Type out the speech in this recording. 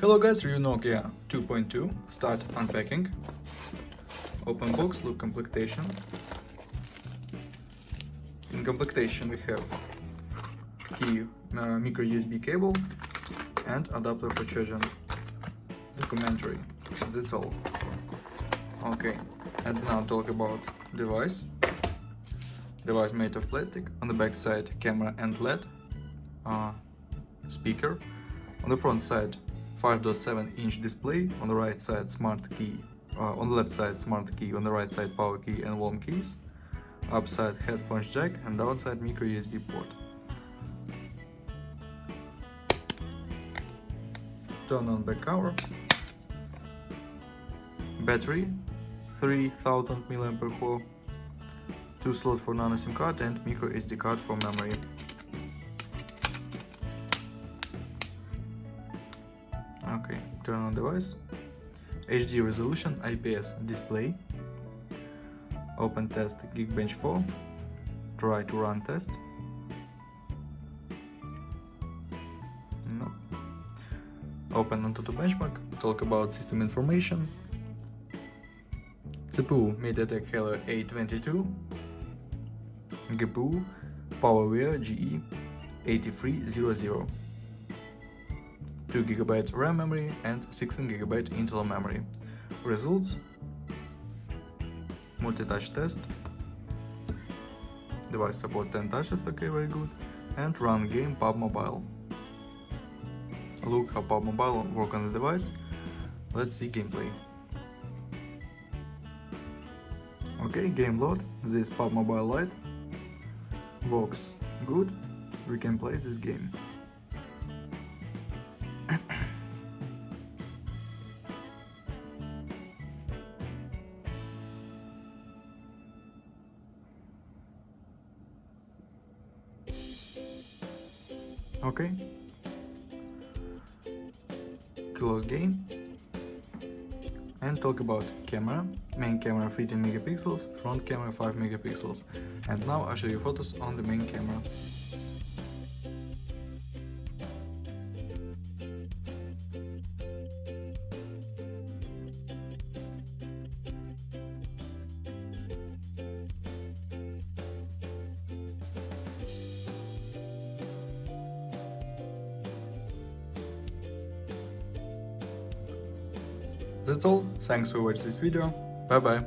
Hello guys, review Nokia 2.2. Start unpacking. Open box, look completion. In completion we have key, micro USB cable and adapter for charging. Documentary. That's all. Okay, and now talk about device. Device made of plastic. On the back side camera and LED. Speaker. On the front side 5.7-inch display. On the right side smart key. On the left side smart key. On the right side power key and volume keys. Upside headphones jack and downside micro USB port. Turn on back cover. Battery 3000 mAh. 2 slots for nano SIM card and micro SD card for memory. Okay, turn on device. HD resolution IPS display. Open test Geekbench 4. Try to run test. No. Open Antutu benchmark. Talk about system information. CPU MediaTek Helio A22. GPU PowerWare GE 8300. 2 GB RAM memory and 16 GB internal memory. Results: multi-touch test. Device support 10 touches, okay, very good. And run game PUBG Mobile. Look how PUBG Mobile work on the device. Let's see gameplay. Okay, game load. This PUBG Mobile Lite works good. We can play this game. Okay, close game and talk about camera. Main camera 15 megapixels, front camera 5 megapixels. And now I'll show you photos on the main camera. That's all, thanks for watching this video, bye bye.